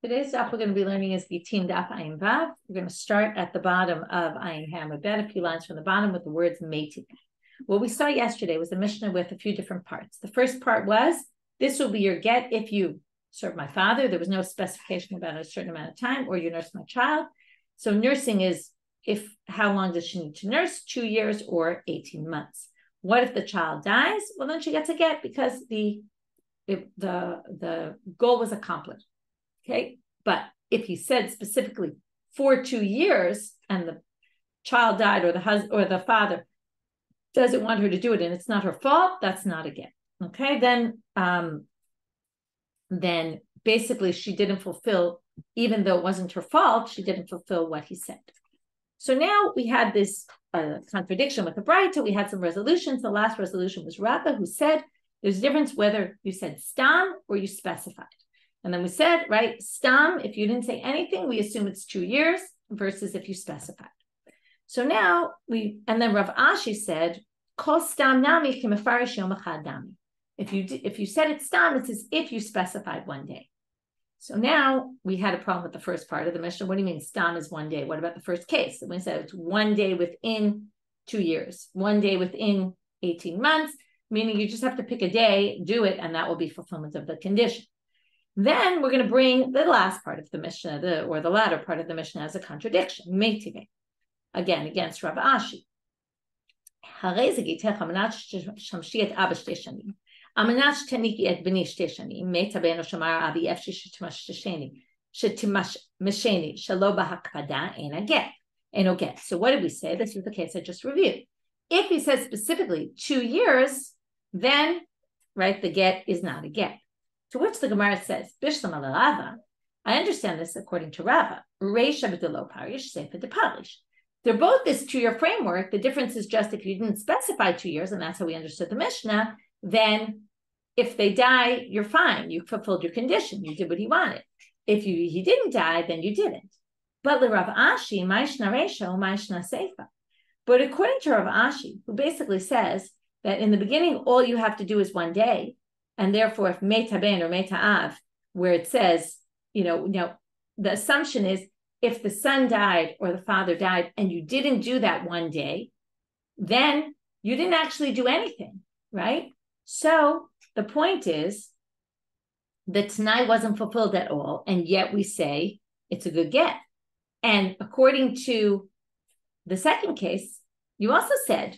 Today's daf we're going to be learning is Gittin Daf Ayin Vav. We're going to start at the bottom of Ayin Hamad Bet, a few lines from the bottom with the words Meiti. What we saw yesterday was the Mishnah with a few different parts. The first part was, this will be your get if you serve my father. There was no specification about a certain amount of time, or you nurse my child. So nursing is, how long does she need to nurse? 2 years or 18 months. What if the child dies? Well, then she gets a get because the goal was accomplished. Okay, but if he said specifically for 2 years and the child died, or the husband or the father doesn't want her to do it and it's not her fault, that's not a get. Okay, then basically she didn't fulfill, even though it wasn't her fault, she didn't fulfill what he said. So now we had this contradiction with the Braita. We had some resolutions. The last resolution was Rabbah, who said there's a difference whether you said stam or you specified. And then we said, right, stam, if you didn't say anything, we assume it's 2 years versus if you specified. So now and then Rav Ashi said, kol stam nami ki mefarish yom echad nami. If you said it's stam, it's as if you specified 1 day. So now we had a problem with the first part of the Mishnah. What do you mean stam is 1 day? What about the first case? We said it's 1 day within 2 years, 1 day within 18 months, meaning you just have to pick a day, do it, and that will be fulfillment of the condition. Then we're going to bring the last part of the Mishnah, the latter part of the Mishnah, as a contradiction. Meitive, again, against Rav Ashi. So what did we say? This is the case I just reviewed. If he says specifically 2 years, then, right, the get is not a get. To which the Gemara says, Bishlam ala Rava, I understand this according to Rava. Reisha b'delo parish, sefer de parish. They're both this 2-year framework. The difference is just if you didn't specify 2 years, and that's how we understood the Mishnah, then if they die, you're fine. You fulfilled your condition. You did what he wanted. If he didn't die, then you didn't. But the Rav Ashi, ma'ishna reisha, ma'ishna seifa. But according to Rav Ashi, who basically says that in the beginning, all you have to do is 1 day, and therefore, if Meta Ben or Meta Av, where it says, the assumption is if the son died or the father died and you didn't do that 1 day, then you didn't actually do anything, right? So the point is that Tanai wasn't fulfilled at all, and yet we say it's a good get. And according to the second case, you also said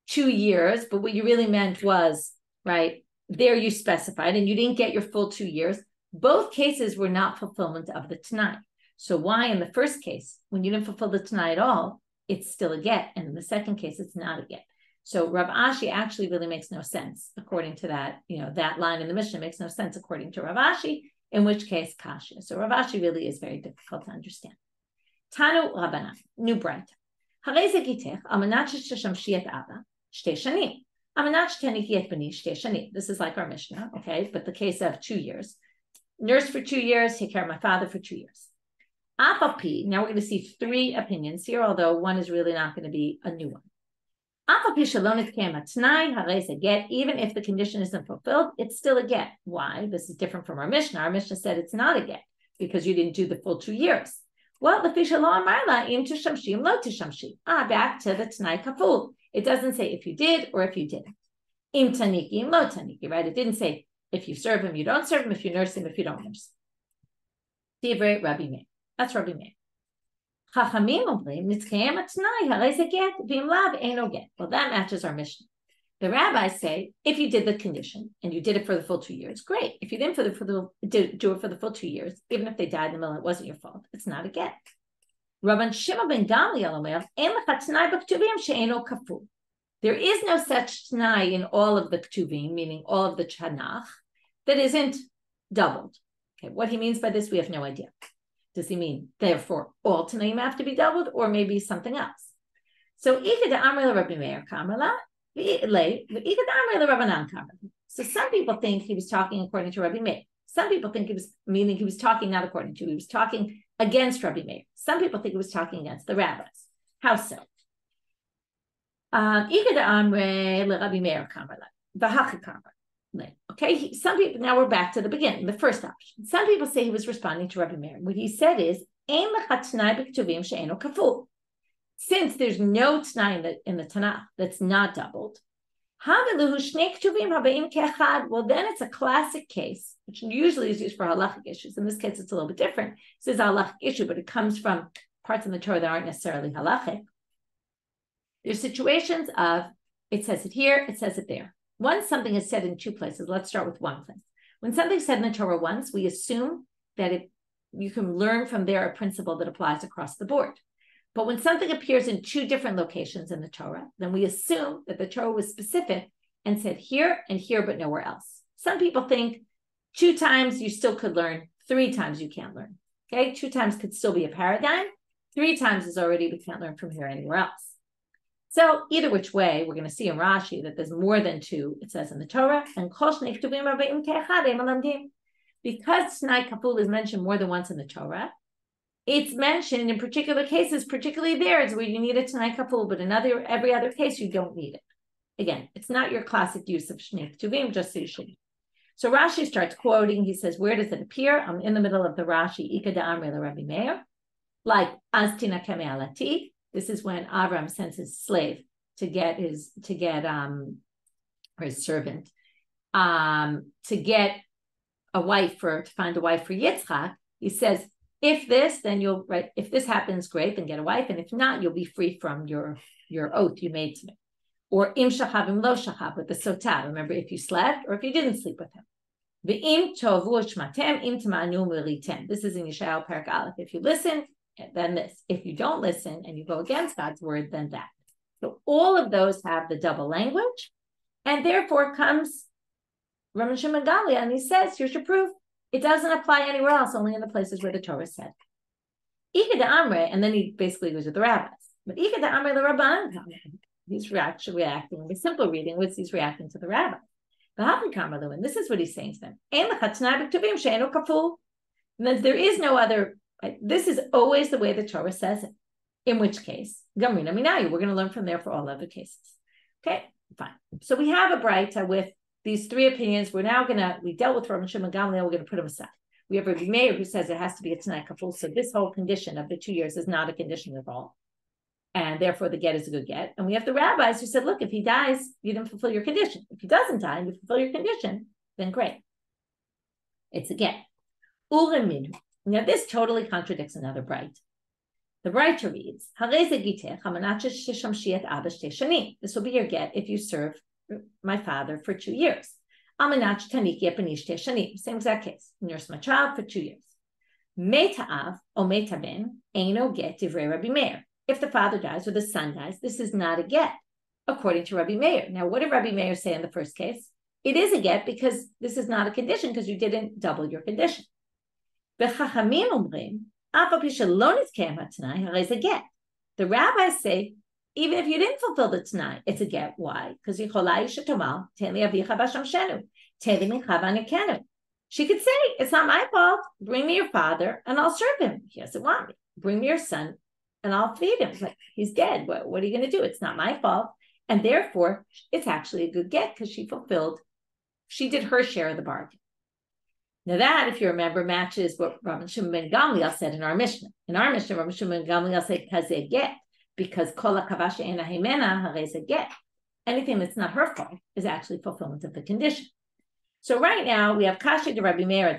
2 years, but what you really meant was, right, there you specified, and you didn't get your full 2 years. Both cases were not fulfillment of the Tanai. So why in the first case, when you didn't fulfill the Tanai at all, it's still a get, and in the second case, it's not a get. So Rav Ashi actually really makes no sense according to that. That line in the Mishnah makes no sense according to Rav Ashi, in which case kasha. So Rav Ashi really is very difficult to understand. Tanu Rabbanit, new Braita. Harei ze gitech, al manat sheshamshi et Abba, shtei shanim. This is like our Mishnah, okay? But the case of 2 years. Nurse for 2 years, take care of my father for 2 years. Apapi, now we're going to see 3 opinions here, although one is really not going to be a new one. Apapi shalonit kematnai, harei get, even if the condition isn't fulfilled, it's still a get. Why? This is different from our Mishnah. Our Mishnah said it's not a get because you didn't do the full 2 years. Well, the fishalon marla im tishamshi im lo tishamshi. Back to the Tanai kaful. It doesn't say if you did or if you didn't. Im taniki, im lo taniki, right? It didn't say if you serve him, you don't serve him, if you nurse him, if you don't nurse him. Divrei Rabbi Meir. That's Rabbi Meir. Chachamim omrim, nitzkayem atnai, harei ze get, v'im lav eino get. Well, that matches our Mishnah. The rabbis say, if you did the condition and you did it for the full 2 years, great. If you didn't do it for the full 2 years, even if they died in the middle, it wasn't your fault. It's not a get. Rabban Shimon ben Gamliel omer, ein lecha t'nai b'ktuvim she'eino kaful. There is no such t'nai in all of the ktuvim, meaning all of the Tanakh, that isn't doubled. Okay, what he means by this, we have no idea. Does he mean, therefore, all t'naim have to be doubled, or maybe something else? So, Rabbi Meir Kamala, so some people think he was talking according to Rabbi Meir. Some people think he was talking not according to, he was talking against Rabbi Meir. Some people think he was talking against the rabbis. How so? Okay, some people, now we're back to the beginning, the first option. Some people say he was responding to Rabbi Meir. What he said is, since there's no t'nai in the Tanakh that's not doubled, well, then it's a classic case, which usually is used for halachic issues. In this case, it's a little bit different. This is a halachic issue, but it comes from parts in the Torah that aren't necessarily halachic. There's situations of, it says it here, it says it there. Once something is said in two places, let's start with one place. When something's said in the Torah once, we assume that you can learn from there a principle that applies across the board. But when something appears in two different locations in the Torah, then we assume that the Torah was specific and said here and here, but nowhere else. Some people think 2 times you still could learn, 3 times you can't learn. Okay, 2 times could still be a paradigm. 3 times is already, we can't learn from here anywhere else. So either which way, we're going to see in Rashi that there's more than 2, it says in the Torah, and because T'nai Kaful is mentioned more than once in the Torah, it's mentioned in particular cases, particularly there is where you need a T'nai Kaful, but in every other case, you don't need it. Again, it's not your classic use of Shnei Ktuvim, just so you should. So Rashi starts quoting, he says, where does it appear? I'm in the middle of the Rashi, Ika da'amre l'Rabbi Meir, like, Astina keme alati. This is when Avram sends his slave to get his servant, to get a wife to find a wife for Yitzchak. He says, if this happens, great, then get a wife. And if not, you'll be free from your oath you made to me. Or im shachav im lo shachav, with the sotah. Remember, if you slept or if you didn't sleep with him. Ve'im tovu shmatem im tamanu meritem. This is in Yeshayahu Perek Aleph. If you listen, then this. If you don't listen and you go against God's word, then that. So all of those have the double language, and therefore comes Rabban Shimon Gamliel, and he says, here's your proof. It doesn't apply anywhere else, only in the places where the Torah said. Ika da'amre, and then he basically goes with the rabbis. But Ika da'amre the Rabban, he's actually reacting. The simple reading was he's reacting to the rabbis. And this is what he's saying to them. And then there is no other. Right? This is always the way the Torah says it. In which case, Gamrina Minayu, we're going to learn from there for all other cases. Okay, fine. So we have a Braita with these 3 opinions. We dealt with Rabban Shimon Gamliel, we're going to put them aside. We have Rabbi Meir who says it has to be a T'nai Kaful. So this whole condition of the 2 years is not a condition at all. And therefore the get is a good get. And we have the rabbis who said, look, if he dies, you didn't fulfill your condition. If he doesn't die and you fulfill your condition, then great. It's a get. Urim. Now, this totally contradicts another Braita. The Braita reads, this will be your get if you serve my father for 2 years. Same exact case. Nurse my child for 2 years. If the father dies or the son dies, this is not a get, according to Rabbi Meir. Now, what did Rabbi Meir say in the first case? It is a get because this is not a condition because you didn't double your condition. The rabbis say, even if you didn't fulfill the T'nai, it's a get. Why? Because she could say, it's not my fault. Bring me your father and I'll serve him. He doesn't want me. Bring me your son and I'll feed him. Like, he's dead. What are you going to do? It's not my fault. And therefore, it's actually a good get because she did her share of the bargain. Now that, if you remember, matches what Rabban Shimon ben Gamliel said in our Mishnah. In our Mishnah, Rabban Shimon ben Gamliel said, because they get, because kol hakavasha ena himena harei ze get. Anything that's not her fault is actually fulfillment of the condition. So right now, we have kasha de Rabbi Meir,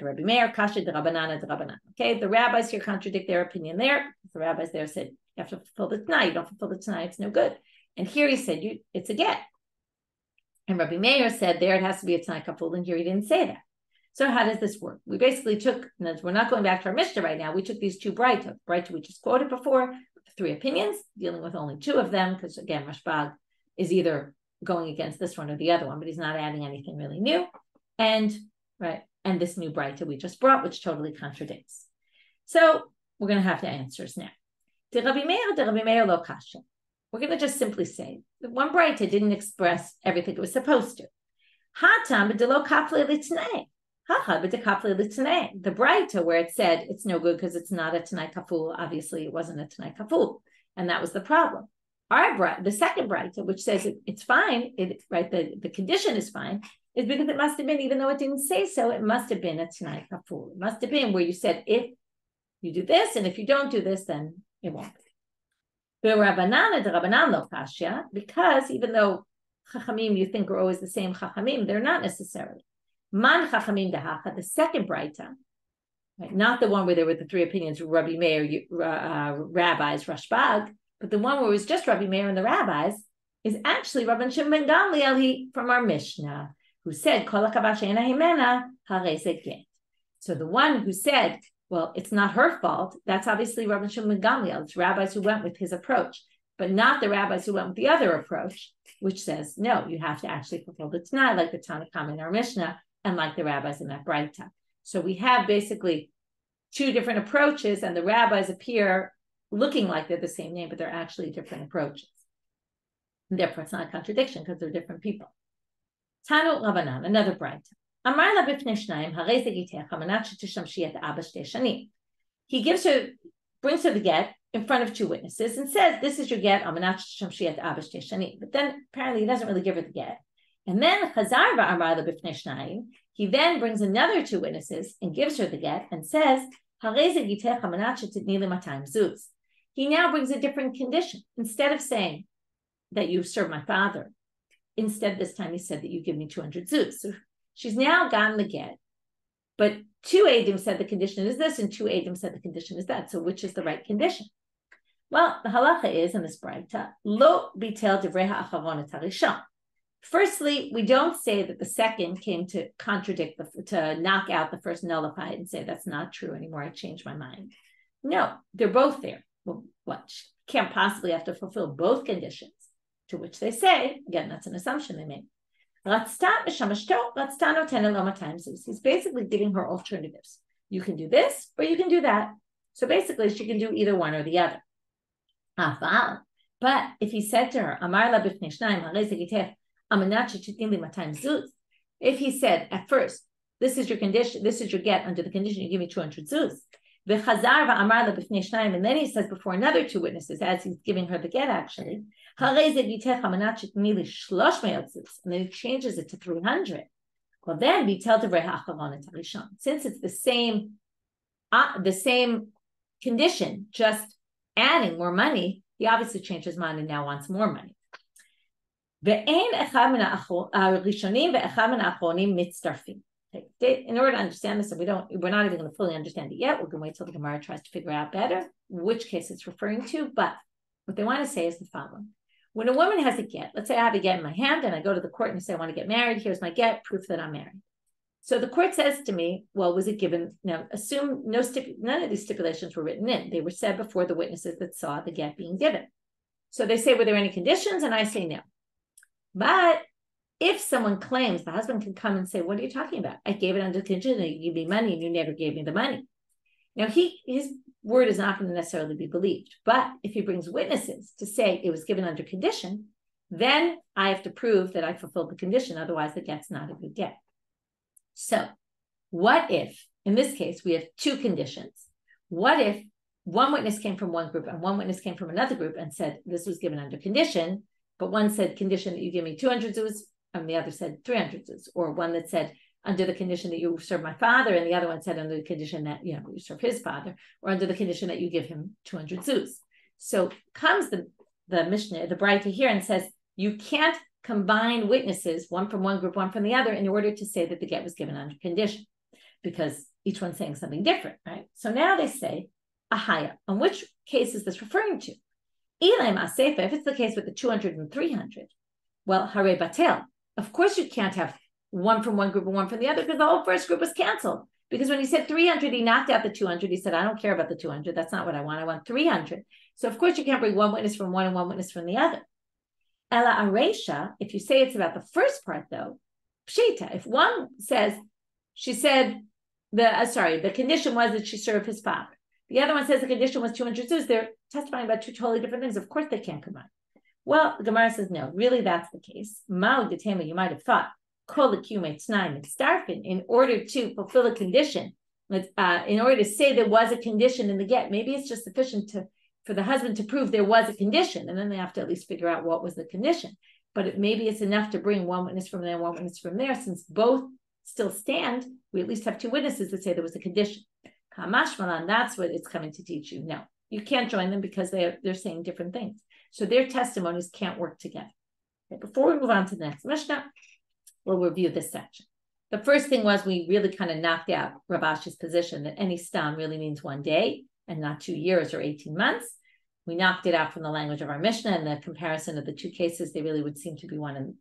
kasha de Rabbanan, Okay, the rabbis here contradict their opinion there. The rabbis there said, you have to fulfill the T'nai. You don't fulfill the T'nai, it's no good. And here he said, it's a get. And Rabbi Meir said, there it has to be a T'nai Kaful, and here he didn't say that. So how does this work? We basically we're not going back to our Mishnah right now. We took these 2 Braita we just quoted before, 3 opinions, dealing with only 2 of them, because again, Rashbag is either going against this one or the other one, but he's not adding anything really new. And this new Braita we just brought, which totally contradicts. So we're going to have the answers now. De Rabbi Meir lo kasha. We're going to just simply say that one Braita didn't express everything it was supposed to. Hatam b'delo kafle litnei. The Braita where it said it's no good because it's not a T'nai Kaful, obviously it wasn't a T'nai Kaful, and that was the problem. Our Braita, the second Braita, which says it's fine, the condition is fine, is because it must have been, even though it didn't say so, it must have been a Tanai Kafur. It must have been where you said, if you do this, and if you don't do this, then it won't. Because even though Chachamim you think are always the same Chachamim, they're not necessarily. Man Chachamim Dehacha, the second Braita, right? Not the one where there were the three opinions, Rabbi Meir, rabbis, Rashbag, but the one where it was just Rabbi Meir and the rabbis is actually Rabban Shimon ben Gamliel from our Mishnah, who said, Kol hakabash eina himena harei ze get. So the one who said, well, it's not her fault, that's obviously Rabban Shimon ben Gamliel. It's rabbis who went with his approach, but not the rabbis who went with the other approach, which says, no, you have to actually fulfill the Tanai, like the Tanakhama in our Mishnah, and like the rabbis in that Braita. So we have basically two different approaches, and the rabbis appear looking like they're the same name, but they're actually different approaches. And therefore, it's not a contradiction because they're different people. Tanu Rabbanan, another Braita. Amar la b'fnei shnayim, harei ze gitecha manat shetishamshi et abba shtei shanim. He brings her the get in front of two witnesses and says, this is your get, amanat shetishamshi et abba shtei shanim. But then apparently he doesn't really give her the get. And then Chazar va'amar la b'fnei shnayim, he then brings another two witnesses and gives her the get and says, harei ze gitecha manat shetitni li 200 zuz. He now brings a different condition. Instead of saying that you serve my father, instead this time he said that you give me 200 zuz. So she's now gotten the get, but two Eidim said the condition is this, and two Eidim said the condition is that. So which is the right condition? Well, the halacha is in this Braita, lo bitel divrei ha'acharon et harishon. Firstly, we don't say that the second came to contradict, to knock out the first, nullify it, and say that's not true anymore, I changed my mind. No, they're both there. Well, what? Can't possibly have to fulfill both conditions, to which they say, again, that's an assumption they make. He's basically giving her alternatives. You can do this, or you can do that. So basically, she can do either one or the other. But if he said to her, if he said at first, this is your condition, this is your get under the condition you give me 200 zuz, and then he says before another two witnesses, as he's giving her the get actually, and then he changes it to 300. Well, then since it's the same condition, just adding more money, he obviously changed his mind and now wants more money. In order to understand this, and we're not even going to fully understand it yet. We're going to wait till the Gemara tries to figure out better which case it's referring to. But what they want to say is the following. When a woman has a get, let's say I have a get in my hand and I go to the court and say, I want to get married. Here's my get, proof that I'm married. So the court says to me, well, was it given? Now, assume none of these stipulations were written in. They were said before the witnesses that saw the get being given. So they say, were there any conditions? And I say no. But if someone claims, the husband can come and say, what are you talking about? I gave it under condition that you give me money and you never gave me the money. Now, his word is not going to necessarily be believed. But if he brings witnesses to say it was given under condition, then I have to prove that I fulfilled the condition. Otherwise, the get's not a good get. So what if, in this case, we have two conditions? What if one witness came from one group and one witness came from another group and said this was given under condition, but one said condition that you give me 200 zuz, and the other said 300 zuz, or one that said under the condition that you serve my father, and the other one said under the condition that you serve his father, or under the condition that you give him 200 zuz. So comes the Mishnah, the Braita here, and says you can't combine witnesses, one from one group, one from the other, in order to say that the get was given under condition, because each one's saying something different, right? So now they say, ahaya, on which case is this referring to? If it's the case with the 200 and 300, well, hare batel. Of course you can't have one from one group and one from the other, because the whole first group was canceled. Because when he said 300, he knocked out the 200. He said, I don't care about the 200. That's not what I want 300. So of course you can't bring one witness from one and one witness from the other. Ela aresha, if you say it's about the first part though, pshita, if one says, she said, the condition was that she served his father. The other one says the condition was 200 zuz. They're testifying about two totally different things. Of course they can't combine. Well, the Gemara says, no, really that's the case. Mao detema, you might have thought, in order to fulfill a condition, in order to say there was a condition in the get, maybe it's just sufficient for the husband to prove there was a condition, and then they have to at least figure out what was the condition. but maybe it's enough to bring one witness from there, one witness from there. Since both still stand, we at least have two witnesses that say there was a condition. Kamashmalan, that's what it's coming to teach you. No, you can't join them because they're saying different things. So their testimonies can't work together. Okay, before we move on to the next Mishnah, we'll review this section. The first thing was we really kind of knocked out Rav Ashi's position that any stam really means 1 day and not 2 years or 18 months. We knocked it out from the language of our Mishnah, and the comparison of the two cases, they really would seem to be one, and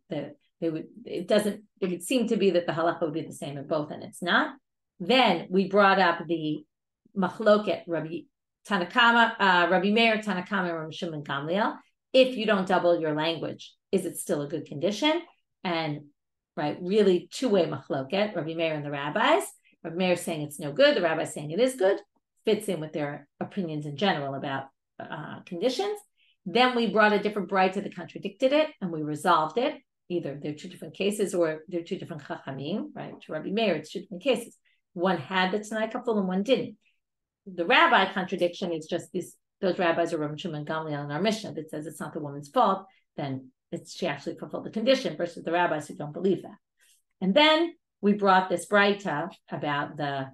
it would seem to be that the halacha would be the same in both, and it's not. Then we brought up the machloket Rabbi Meir, Tanakama, Rabbi Shimon Gamliel. If you don't double your language, is it still a good condition? And right, really two-way machloket, Rabbi Meir and the rabbis. Rabbi Meir saying it's no good, the rabbi saying it is good, fits in with their opinions in general about conditions. Then we brought a different braita that contradicted it, and we resolved it. Either they're two different cases or they're two different chachamim, right? To Rabbi Meir, it's two different cases. One had the Tanai kaful and one didn't. The rabbi contradiction is just those rabbis are Rabbi Shimon Gamliel in our Mishnah that says it's not the woman's fault, then she actually fulfilled the condition, versus the rabbis who don't believe that. And then we brought this braita about the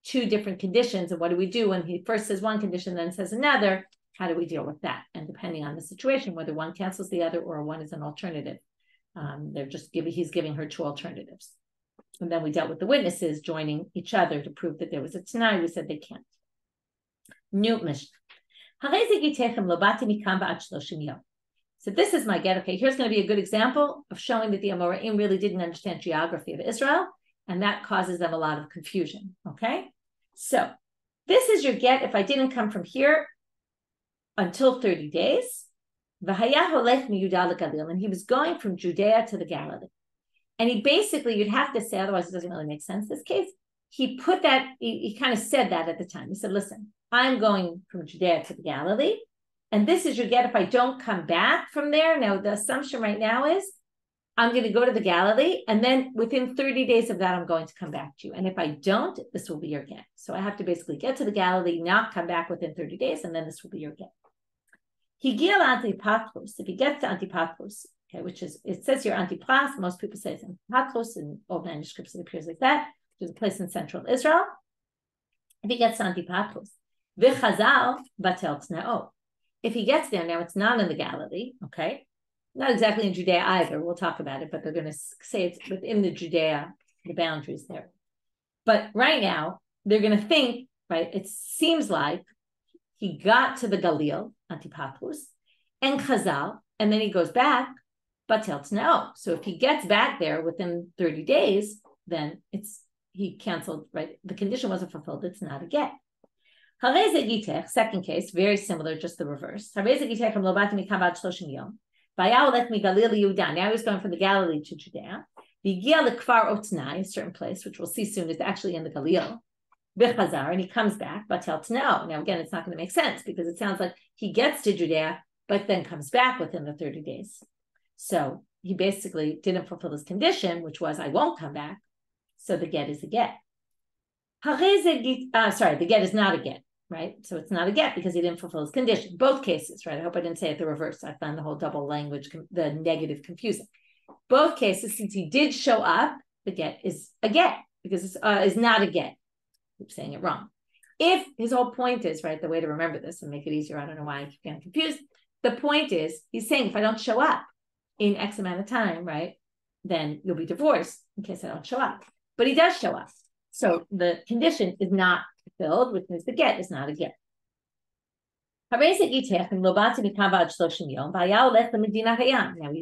two different conditions, and what do we do when he first says one condition, then says another? How do we deal with that? And depending on the situation, whether one cancels the other or one is an alternative, he's giving her two alternatives. And then we dealt with the witnesses joining each other to prove that there was a Tanai. We said they can't. New Mishnah. So this is my get. Okay, here's going to be a good example of showing that the Amoraim really didn't understand geography of Israel, and that causes them a lot of confusion. Okay, so this is your get if I didn't come from here until 30 days. And he was going from Judea to the Galilee. And he basically, you'd have to say, otherwise it doesn't really make sense, this case. He put that, he kind of said that at the time. He said, listen, I'm going from Judea to the Galilee, and this is your get if I don't come back from there. Now, the assumption right now is I'm going to go to the Galilee, and then within 30 days of that, I'm going to come back to you. And if I don't, this will be your get. So I have to basically get to the Galilee, not come back within 30 days, and then this will be your get. Higia Antipatros, if he gets to Antipatros, okay, which is, it says here Antipras, most people say it's Antipatros, in old manuscripts it appears like that, which is a place in central Israel. If he gets to Antipatros, V'chazal Batel Tna'o. If he gets there, now it's not in the Galilee, okay? Not exactly in Judea either, we'll talk about it, but they're going to say it's within the Judea, the boundaries there. But right now, they're going to think, right, it seems like he got to the Galil, Antipatros, and Chazal, and then he goes back, Batel Tna'o. So if he gets back there within 30 days, then he canceled, right? The condition wasn't fulfilled, it's not a get. Second case, very similar, just the reverse. Now he's going from the Galilee to Judea. A certain place, which we'll see soon, is actually in the Galil. And he comes back, Batel Tna'o. Now again, it's not going to make sense because it sounds like he gets to Judea, but then comes back within the 30 days. So he basically didn't fulfill his condition, which was, I won't come back. So the get is a get. The get is not a get, right? So it's not a get because he didn't fulfill his condition. Both cases, right? I hope I didn't say it the reverse. I found the whole double language, the negative, confusing. Both cases, since he did show up, the get is a get because it's not a get. I keep saying it wrong. If his whole point is, right, the way to remember this and make it easier, I don't know why I keep getting confused. The point is, he's saying if I don't show up in X amount of time, right, then you'll be divorced in case I don't show up. But he does show up. So the condition is not fulfilled, which means the get is not a get. Now he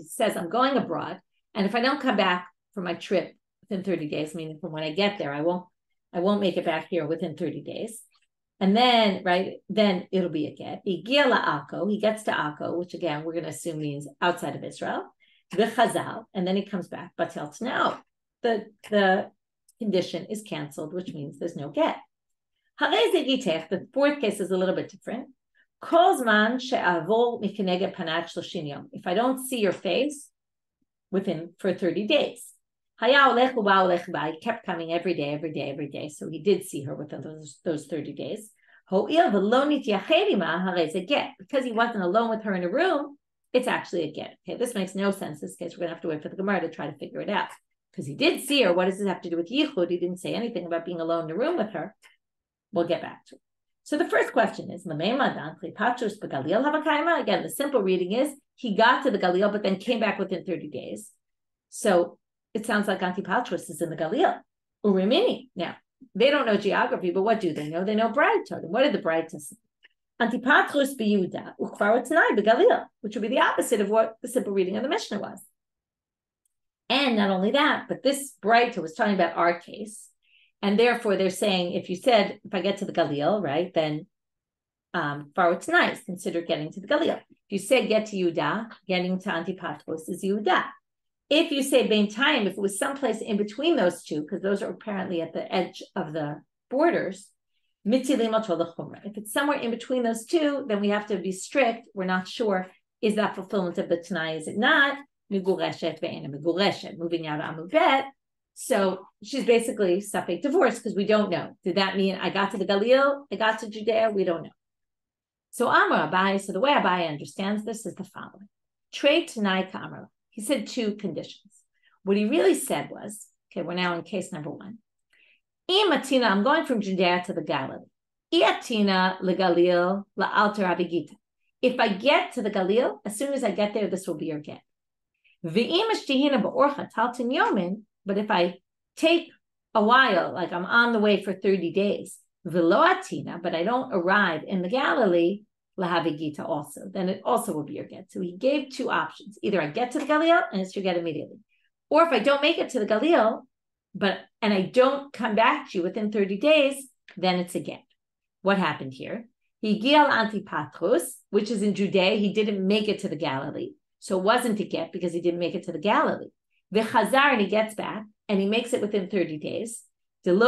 says, I'm going abroad, and if I don't come back from my trip within 30 days, meaning from when I get there, I won't make it back here within 30 days. And then, right, then it'll be a get. He gets to Akko, which again, we're going to assume means outside of Israel. V'chazal, and then he comes back. Batel Tna'o. The condition is canceled, which means there's no get. The fourth case is a little bit different. If I don't see your face for 30 days. He kept coming every day. So he did see her within those 30 days. Because he wasn't alone with her in a room, it's actually a get. Okay, this makes no sense. In this case, we're going to have to wait for the Gemara to try to figure it out. Because he did see her. What does this have to do with yichud? He didn't say anything about being alone in a room with her. We'll get back to it. So the first question is, again, the simple reading is, he got to the Galil, but then came back within 30 days. So it sounds like Antipatros is in the Galil. Urimini. Now, they don't know geography, but what do they know? They know Bride told them. What did the Bride say? Antipatros b'Yehuda, ukvar otnai b'Galil, which would be the opposite of what the simple reading of the Mishnah was. And not only that, but this Breita was talking about our case. And therefore, they're saying, if I get to the Galil, right, then Farot's nice, consider getting to the Galil. If you say get to Yehuda, getting to Antipatros is Yehuda. If you say Bein Time, if it was someplace in between those two, because those are apparently at the edge of the borders, if it's somewhere in between those two, then we have to be strict. We're not sure, is that fulfillment of the Tanai, is it not? Moving out of Amubet. So she's basically safek divorce because we don't know. Did that mean I got to the Galil? I got to Judea? We don't know. So Amar Abai, so the way Abai understands this is the following. Trei Tanai Kamar. He said two conditions. What he really said was, okay, we're now in case number one. Imatina, I'm going from Judea to the Galilee. Iatina legalil la'alter abigita. If I get to the Galil, as soon as I get there, this will be your get. But if I take a while, like I'm on the way for 30 days, but I don't arrive in the Galilee, lahavigita also, then it also will be your get. So he gave two options. Either I get to the Galil and it's your get immediately. Or if I don't make it to the Galil, and I don't come back to you within 30 days, then it's a get. What happened here? He gial Antipatros, which is in Judea. He didn't make it to the Galilee. So it wasn't a get because he didn't make it to the Galilee. The Chazar, and he gets back, and he makes it within 30 days. He didn't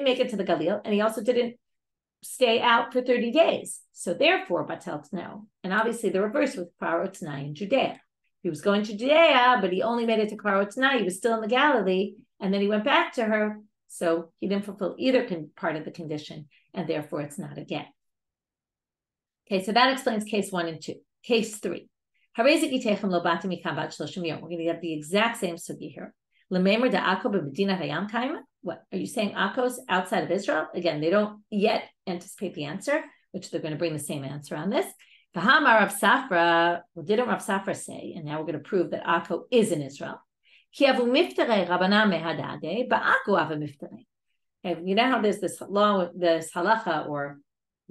make it to the Galil, and he also didn't stay out for 30 days. So therefore, Batel's no. And obviously the reverse with Kfar Otznai in Judea. He was going to Judea, but he only made it to Kfar Otznai. He was still in the Galilee, and then he went back to her. So he didn't fulfill either part of the condition, and therefore it's not a get. Okay, so that explains case 1 and 2. Case 3. We're going to have the exact same sugi here. What are you saying? Akko's outside of Israel? Again, they don't yet anticipate the answer, which they're going to bring the same answer on this. What didn't Rav Safra say? And now we're going to prove that Akko is in Israel. You know how there's this law, this halacha or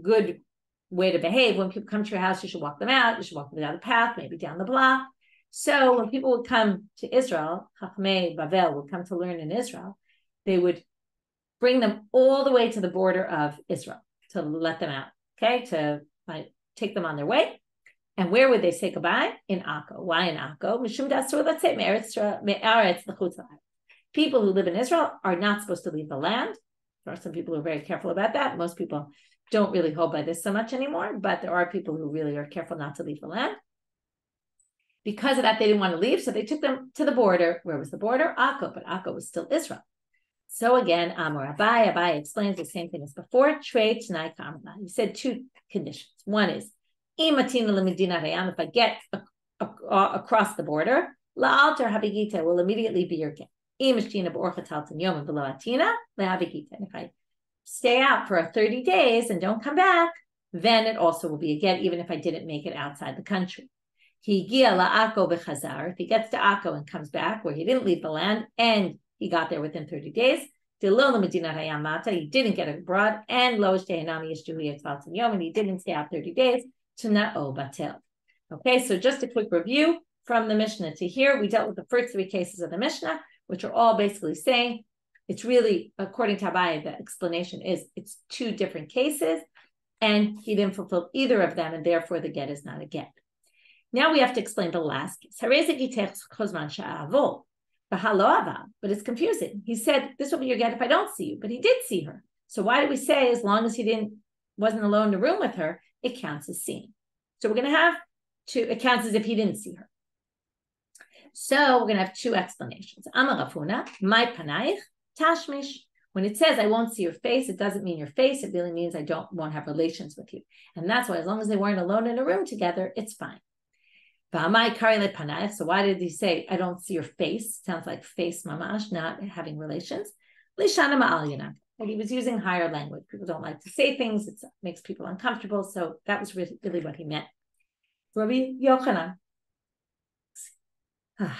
good way to behave. When people come to your house, you should walk them out. You should walk them down the path, maybe down the block. So when people would come to Israel, Chachmei Bavel would come to learn in Israel, they would bring them all the way to the border of Israel to let them out, okay, to take them on their way. And where would they say goodbye? In Akko. Why in Akko? Mishum dasur, let's say, people who live in Israel are not supposed to leave the land. There are some people who are very careful about that. Most people don't really hold by this so much anymore, but there are people who really are careful not to leave the land. Because of that, they didn't want to leave, so they took them to the border. Where was the border? Akko, but Akko was still Israel. So again, Amor Abai explains the same thing as before. Trei Tanai Kamala. He said two conditions. One is, if I get across the border, la'alter habigita will immediately be your get. And if I stay out for 30 days and don't come back, then it also will be a get, even if I didn't make it outside the country. If he gets to Akko and comes back, where he didn't leave the land, and he got there within 30 days, he didn't get abroad, and he didn't stay out 30 days, okay, so just a quick review from the Mishnah to here. We dealt with the first 3 cases of the Mishnah, which are all basically saying, it's really, according to Abai, the explanation is it's 2 different cases, and he didn't fulfill either of them, and therefore the get is not a get. Now we have to explain the last case. But it's confusing. He said, this will be your get if I don't see you, but he did see her. So why do we say, as long as he wasn't alone in the room with her, it counts as seeing? So we're going to have it counts as if he didn't see her. So we're going to have 2 explanations. Amar Rafuna, my panaich, tashmish. When it says I won't see your face, it doesn't mean your face. It really means I won't have relations with you. And that's why, as long as they weren't alone in a room together, it's fine. So why did he say I don't see your face? Sounds like face mamash, not having relations. But he was using higher language. People don't like to say things. It makes people uncomfortable. So that was really what he meant. Rabbi Yochanan. Okay,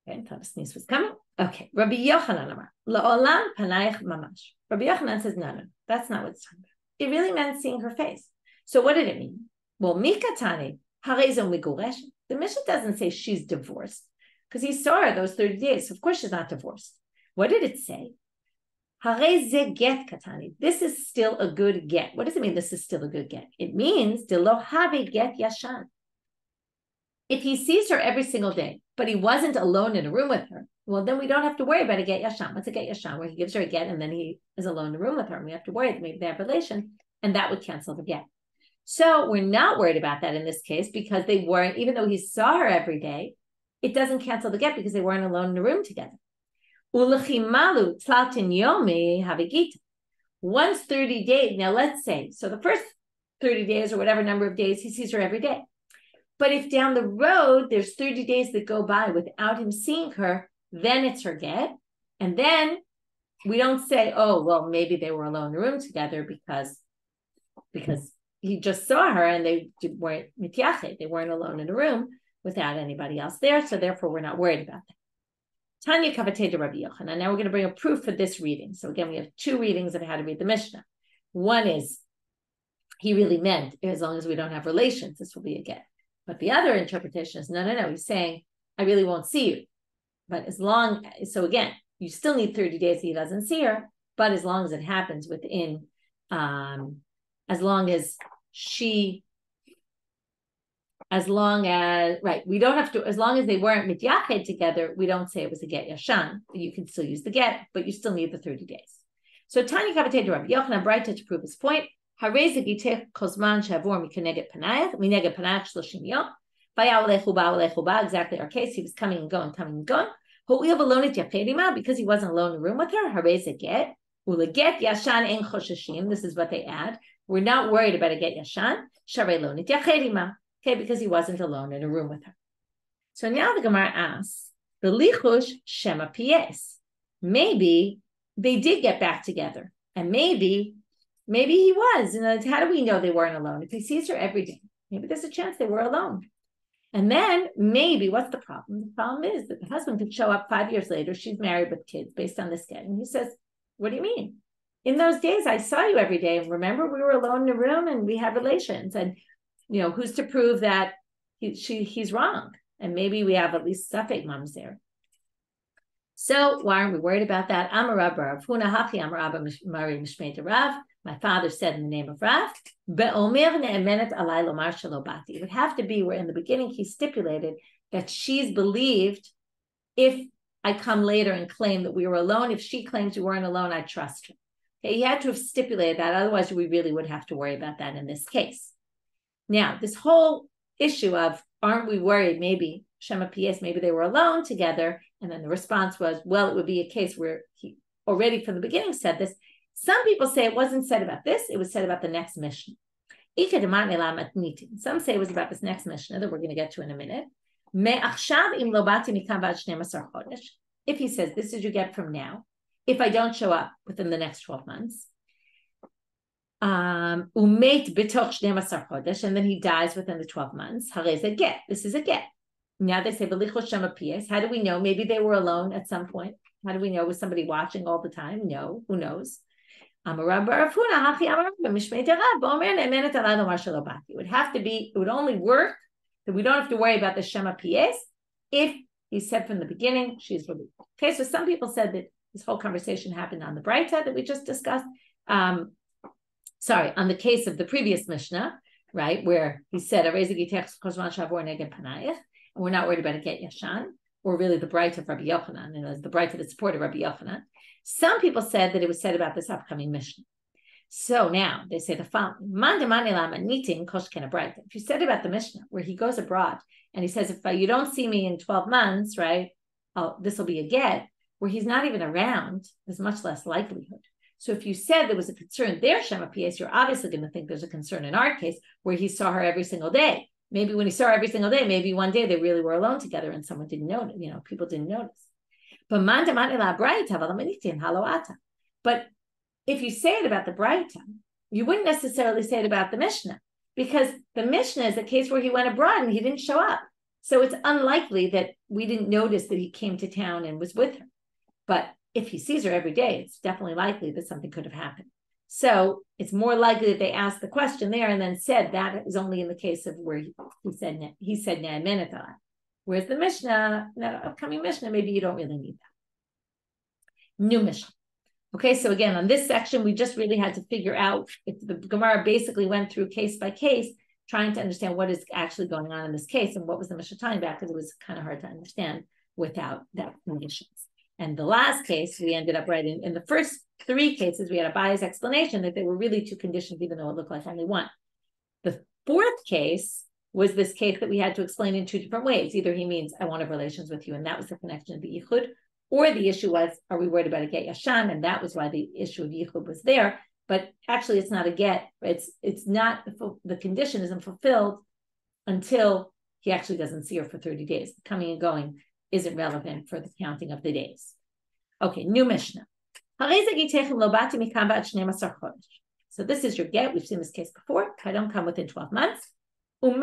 I thought a sneeze was coming. Okay, Rabbi Yochanan Amar, La'olam panayich mamash. Rabbi Yochanan says, no, that's not what it's talking about. It really meant seeing her face. So what did it mean? Well, Mikatani, Harezon Miguresh. The Mishnah doesn't say she's divorced because he saw her those 30 days. So of course she's not divorced. What did it say? Hareze get katani. This is still a good get. What does it mean? This is still a good get. It means de lo have get yashan. If he sees her every single day, but he wasn't alone in a room with her, well, then we don't have to worry about a get yashan. What's a get yashan? Where he gives her a get and then he is alone in the room with her, and we have to worry that maybe they have relation, and that would cancel the get. So we're not worried about that in this case because they weren't, even though he saw her every day, it doesn't cancel the get because they weren't alone in the room together. Once 30 days, now let's say, so the first 30 days or whatever number of days, he sees her every day. But if down the road, there's 30 days that go by without him seeing her, then it's her get. And then we don't say, oh, well, maybe they were alone in the room together because he just saw her and they weren't mityachet. They weren't alone in a room without anybody else there. So therefore, we're not worried about that. Tanya Kavatei de Rabbi Yochanan. Now we're going to bring a proof for this reading. So again, we have two readings of how to read the Mishnah. One is he really meant as long as we don't have relations, this will be a get. But the other interpretation is no. He's saying I really won't see you. But so again, you still need 30 days that he doesn't see her. But as long as it happens within, as long as we don't have to, as long as they weren't mityached together, we don't say it was a get yashan. You can still use the get, but you still need the 30 days. So Tanya Kavatei de Rabbi Yochanan Braita to prove his point. Exactly our case. He was coming and going. Because he wasn't alone in the room with her. This is what they add. We're not worried about a get yashan. Okay, because he wasn't alone in a room with her. So now the Gemara asks, the lichush shema pies. Maybe they did get back together, and maybe he was. And how do we know they weren't alone? If he sees her every day, maybe there's a chance they were alone. And then maybe, what's the problem? The problem is that the husband could show up 5 years later. She's married with kids based on this get, and he says, "What do you mean? In those days, I saw you every day, and remember, we were alone in a room, and we had relations." And who's to prove that he's wrong? And maybe we have at least safek moms there. So why aren't we worried about that? My father said in the name of Rav, it would have to be where in the beginning he stipulated that she's believed if I come later and claim that we were alone, if she claims we weren't alone, I trust her. Okay, he had to have stipulated that, otherwise we really would have to worry about that in this case. Now, this whole issue of aren't we worried, maybe Shema P.S., maybe they were alone together, and then the response was, well, it would be a case where he already from the beginning said this. Some people say it wasn't said about this, it was said about the next Mishnah. Some say it was about this next Mishnah that we're going to get to in a minute. If he says, this is you get from now, if I don't show up within the next 12 months, and then he dies within the 12 months, get. This is a get. Now they say, how do we know? Maybe they were alone at some point. How do we know? Was somebody watching all the time? No, who knows? It would have to be, it would only work that we don't have to worry about the Shema P.S. if he said from the beginning, she's relieved. Okay, so some people said that this whole conversation happened on the Braita that we just discussed. On the case of the previous Mishnah, right, where he said, and we're not worried about a get yashan, or really the Braita of Rabbi Yochanan, the Braita that supported Rabbi Yochanan. Some people said that it was said about this upcoming Mishnah. So now they say the following: if you said about the Mishnah where he goes abroad and he says, if you don't see me in 12 months, right, this will be a get. where he's not even around, there's much less likelihood. So if you said there was a concern there, Shema PS, you're obviously going to think there's a concern in our case where he saw her every single day. Maybe when he saw her every single day, maybe one day they really were alone together and someone didn't notice, people didn't notice. But if you say it about the Braita, you wouldn't necessarily say it about the Mishnah, because the Mishnah is a case where he went abroad and he didn't show up. So it's unlikely that we didn't notice that he came to town and was with her. But if he sees her every day, it's definitely likely that something could have happened. So it's more likely that they asked the question there and then said that is only in the case of where he said Ne'amenetah. Whereas the Mishnah, the upcoming Mishnah, maybe you don't really need that. New Mishnah. Okay, so again, on this section, we just really had to figure out if the Gemara basically went through case by case, trying to understand what is actually going on in this case and what was the Mishnah talking about, because it was kind of hard to understand without that conditions. And the last case, we ended up writing in the first three cases, we had a biased explanation that there were really two conditions, even though it looked like only one. The fourth case was this case that we had to explain in two different ways. Either he means, I want to have relations with you, and that was the connection of the yichud, or the issue was, are we worried about a get yashan? And that was why the issue of yichud was there. But actually, it's not a get. It's not, the condition isn't fulfilled until he actually doesn't see her for 30 days. Coming and going isn't relevant for the counting of the days. Okay, new Mishnah. So this is your get. We've seen this case before. I don't come within 12 months. But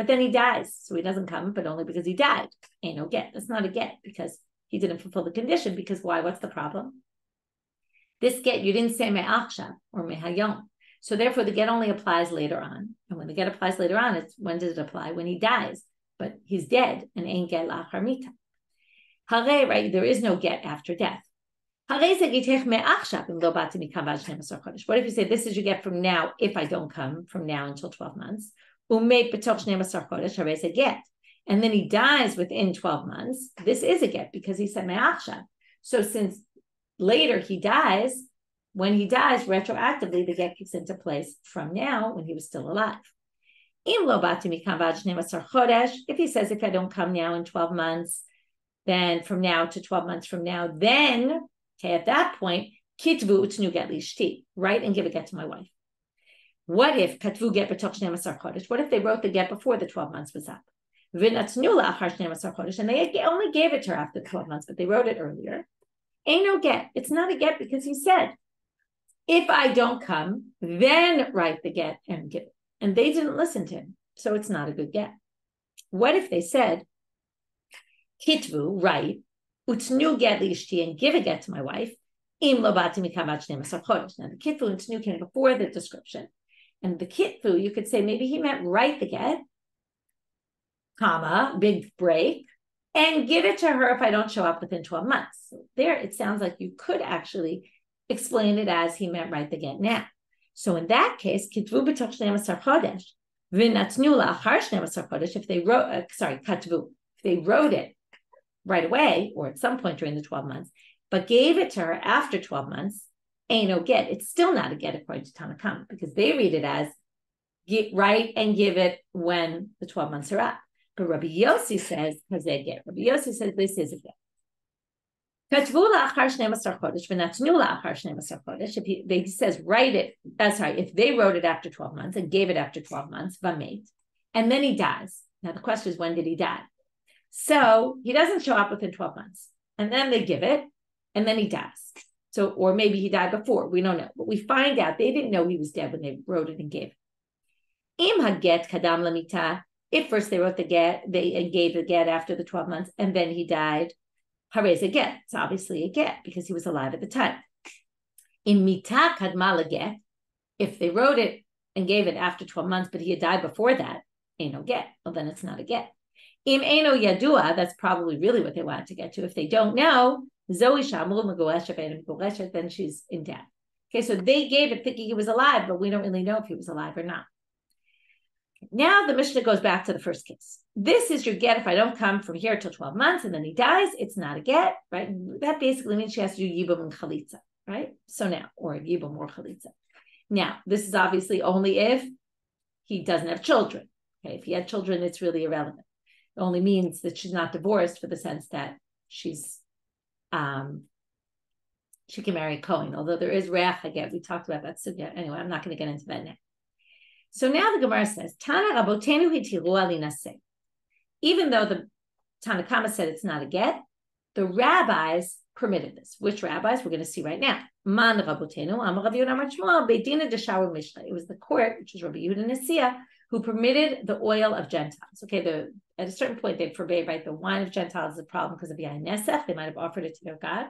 then he dies. So he doesn't come, but only because he died. Ain't no get. That's not a get because he didn't fulfill the condition. Because why? What's the problem? This get, you didn't say me'achshav or me'hayom. So therefore, the get only applies later on. And when the get applies later on, it's when does it apply? When he dies. But he's dead and ain't get la'achar mita. Hare, right? There is no get after death. What if you say this is your get from now if I don't come from now until 12 months? And then he dies within 12 months. This is a get because he said me'achshav. So since later he dies, when he dies retroactively, the get kicks into place from now when he was still alive. If he says if I don't come now in 12 months, then from now to 12 months from now, then okay, at that point, kitvu utnu get lishti, write and give a get to my wife. What if katvu get b'toch 12 chodesh? What if they wrote the get before the 12 months was up? V'natnu la'achar 12 chodesh, and they only gave it to her after 12 months, but they wrote it earlier. Ain't no get. It's not a get because he said, if I don't come, then write the get and give it. And they didn't listen to him, so it's not a good get. What if they said, kitvu, write, utnu get lishti, and give a get to my wife, im lo bati mikavat 12 chodesh. Now the kitvu and utnu came before the description. And the kitvu, you could say maybe he meant write the get, comma, big break, and give it to her if I don't show up within 12 months. So there it sounds like you could actually explain it as he meant write the get now. So in that case, kitvu b'toch 12 chodesh, v'natnu la'achar 12 chodesh, if they wrote, katvu, if they wrote it right away or at some point during the 12 months, but gave it to her after 12 months, ain't no get. It's still not a get according to Tanakh because they read it as write and give it when the 12 months are up. But Rabbi Yossi says, because they get. Rabbi Yossi says this is a get. If he says write it, if they wrote it after 12 months and gave it after 12 months, v'meit, and then he dies. Now the question is, when did he die? So he doesn't show up within 12 months, and then they give it, and then he dies. So, or maybe he died before. We don't know, but we find out they didn't know he was dead when they wrote it and gave it. Im haget kadam lamita. If first they wrote the get, they gave the get after the 12 months, and then he died. Harez a get. It's obviously a get because he was alive at the time. In mita kadma get, if they wrote it and gave it after 12 months, but he had died before that, ain't no get. Well, then it's not a get. Im eino yadua, that's probably really what they wanted to get to. If they don't know, Zoe Shamul Magoesha, then she's in death. Okay, so they gave it thinking he was alive, but we don't really know if he was alive or not. Now the Mishnah goes back to the first case. This is your get if I don't come from here till 12 months and then he dies, it's not a get, right? That basically means she has to do Yibum and Chalitza, right? So now, or Yibum or Chalitza. Now, this is obviously only if he doesn't have children. Okay, if he had children, it's really irrelevant. It only means that she's not divorced for the sense that she's she can marry a Kohen, although there is Reach again. We talked about that sugya. Anyway, I'm not going to get into that now. So now the Gemara says, Tana Rabotenu hitiru alinaseh. Even though the Tanakama said it's not a get, the rabbis permitted this. Which rabbis? We're going to see right now. Man Rabotenu, Amar Rabbi Yehuda Amar Shmuel, Beidina Desharu Mishle. It was the court, which was Rabbi Yehuda Nesiya, who permitted the oil of Gentiles. Okay, at a certain point they forbade, right? The wine of Gentiles is a problem because of Yain Nesach. They might have offered it to their God.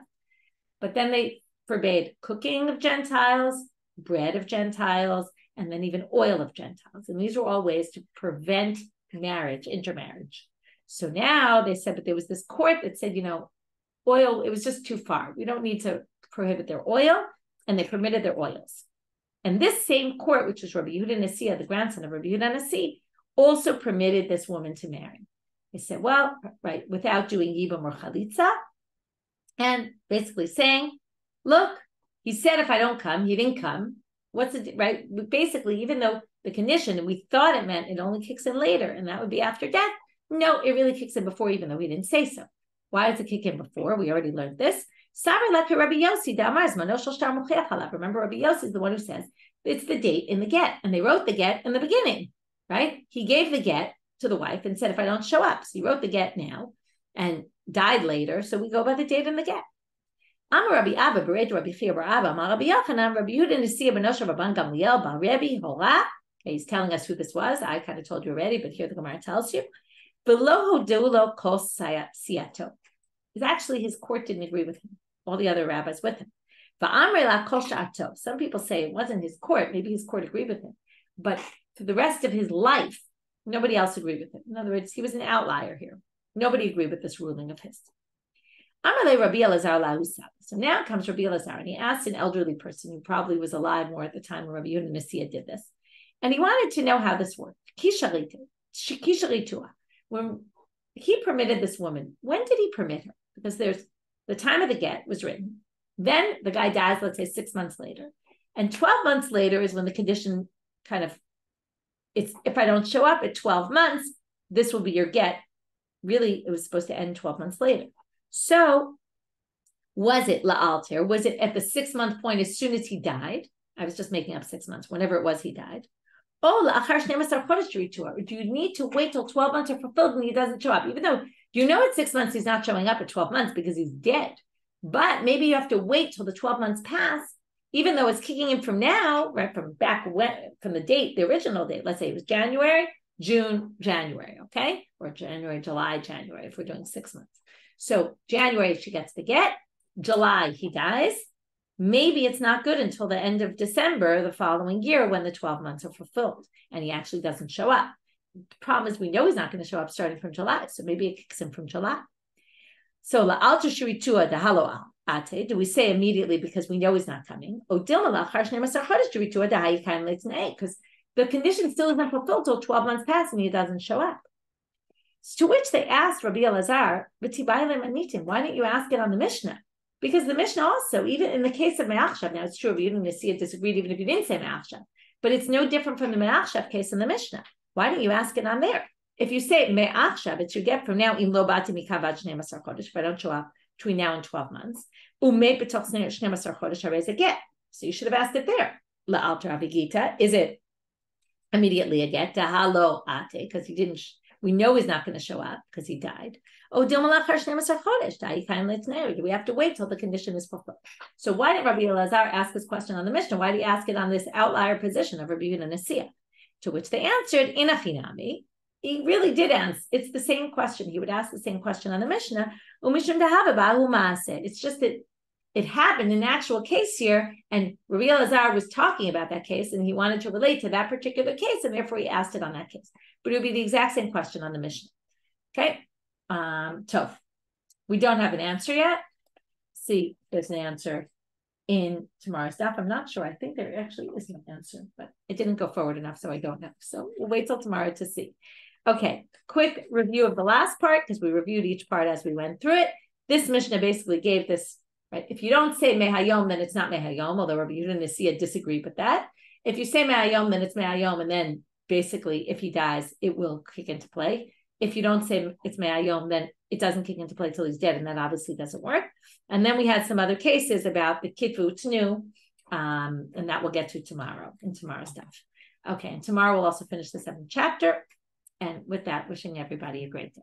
But then they forbade cooking of Gentiles, bread of Gentiles, and then even oil of Gentiles. And these were all ways to prevent marriage, intermarriage. So now they said, but there was this court that said, oil, it was just too far. We don't need to prohibit their oil, and they permitted their oils. And this same court, which was Rabbi Yehuda Nesiya, the grandson of Rabbi Yehuda Nasi, also permitted this woman to marry. They said, well, right, without doing yibum or chalitza, and basically saying, look, he said if I don't come, he didn't come. What's it, right? Basically, even though the condition, and we thought it meant it only kicks in later, and that would be after death. No, it really kicks in before, even though he didn't say so. Why does it kick in before? We already learned this. Remember, Rabbi Yossi is the one who says it's the date in the get, and they wrote the get in the beginning, right? He gave the get to the wife and said, if I don't show up, so he wrote the get now and died later, so we go by the date in the get. Amar Rabbi Abba, Bered Rabbi Chia Bar Abba, Amar Rabbi Yochanan, Rabbi Yehuda Nesiya ben Osher Rabban Gamliel, Bar Rebbe Hora. He's telling us who this was. I kind of told you already, but here the Gemara tells you. Below Hodeulo Kol Siato. Actually, his court didn't agree with him. All the other rabbis with him. Some people say it wasn't his court. Maybe his court agreed with him. But for the rest of his life, nobody else agreed with him. In other words, he was an outlier here. Nobody agreed with this ruling of his. So now comes Rabbi Elazar, and he asked an elderly person who probably was alive more at the time when Rabbi Yehuda Nesiya did this. And he wanted to know how this worked. When he permitted this woman, when did he permit her? Because there's the time of the get was written. Then the guy dies, let's say 6 months later. And 12 months later is when the condition it's if I don't show up at 12 months, this will be your get. Really, it was supposed to end 12 months later. So was it la'alter? Was it at the 6 month point as soon as he died? I was just making up 6 months, whenever it was he died. Oh, la'achar 12 chodesh, or do you need to wait till 12 months are fulfilled when he doesn't show up? Even though at 6 months he's not showing up at 12 months because he's dead. But maybe you have to wait till the 12 months pass, even though it's kicking in from now, right, from the date, the original date. Let's say it was January, June, January, okay? Or January, July, January, if we're doing 6 months. So January, she gets the get. July, he dies. Maybe it's not good until the end of December the following year when the 12 months are fulfilled and he actually doesn't show up. The problem is we know he's not going to show up starting from July, so maybe it kicks in from July. So la'alter shiritua dehalo ate, do we say immediately because we know he's not coming? Or dilma la'achar 12 shiritua dehayi kain leitznei, because the condition still isn't fulfilled till 12 months pass and he doesn't show up. To which they asked Rabbi Elazar, why don't you ask it on the Mishnah? Because the Mishnah also, even in the case of Me'achshav, now it's true, you didn't see it disagreed even if you didn't say Me'achshav, but it's no different from the Me'achshav case in the Mishnah. Why don't you ask it on there? If you say Me'achshav, it's your get from now, im lo bati mikavad 12 chodesh, if I don't show up between now and 12 months, u'mei b'toch 12 chodesh, harei a get. So you should have asked it there. La'alter avigita, is it immediately a get? Dahalo ate, because he didn't, we know he's not going to show up because he died. Oh, do we have to wait till the condition is fulfilled? So why did Rabbi Elazar ask this question on the Mishnah? Why did he ask it on this outlier position of Rabbi Yehuda Nesiya? To which they answered, inachinami. He really did answer. It's the same question. He would ask the same question on the Mishnah. It's just that it happened in an actual case here, and Rabbi Elazar was talking about that case, and he wanted to relate to that particular case, and therefore he asked it on that case. But it would be the exact same question on the Mishnah. Okay. Tov. We don't have an answer yet. See, there's an answer in tomorrow's daf. I'm not sure. I think there actually is no answer, but it didn't go forward enough, so I don't know. So we'll wait till tomorrow to see. Okay, quick review of the last part, because we reviewed each part as we went through it. This Mishnah basically gave this, right? If you don't say mehayom, then it's not mehayom, although Rabbi Yehuda Nesiya disagreed with that. If you say mehayom, then it's mehayom, and then basically, if he dies, it will kick into play. if you don't say it's me'ayom, then it doesn't kick into play till he's dead, and that obviously doesn't work. And then we had some other cases about the kitvu tnu, and that we'll get to tomorrow in tomorrow's stuff. Okay, and tomorrow we'll also finish the 7th chapter. And with that, wishing everybody a great day.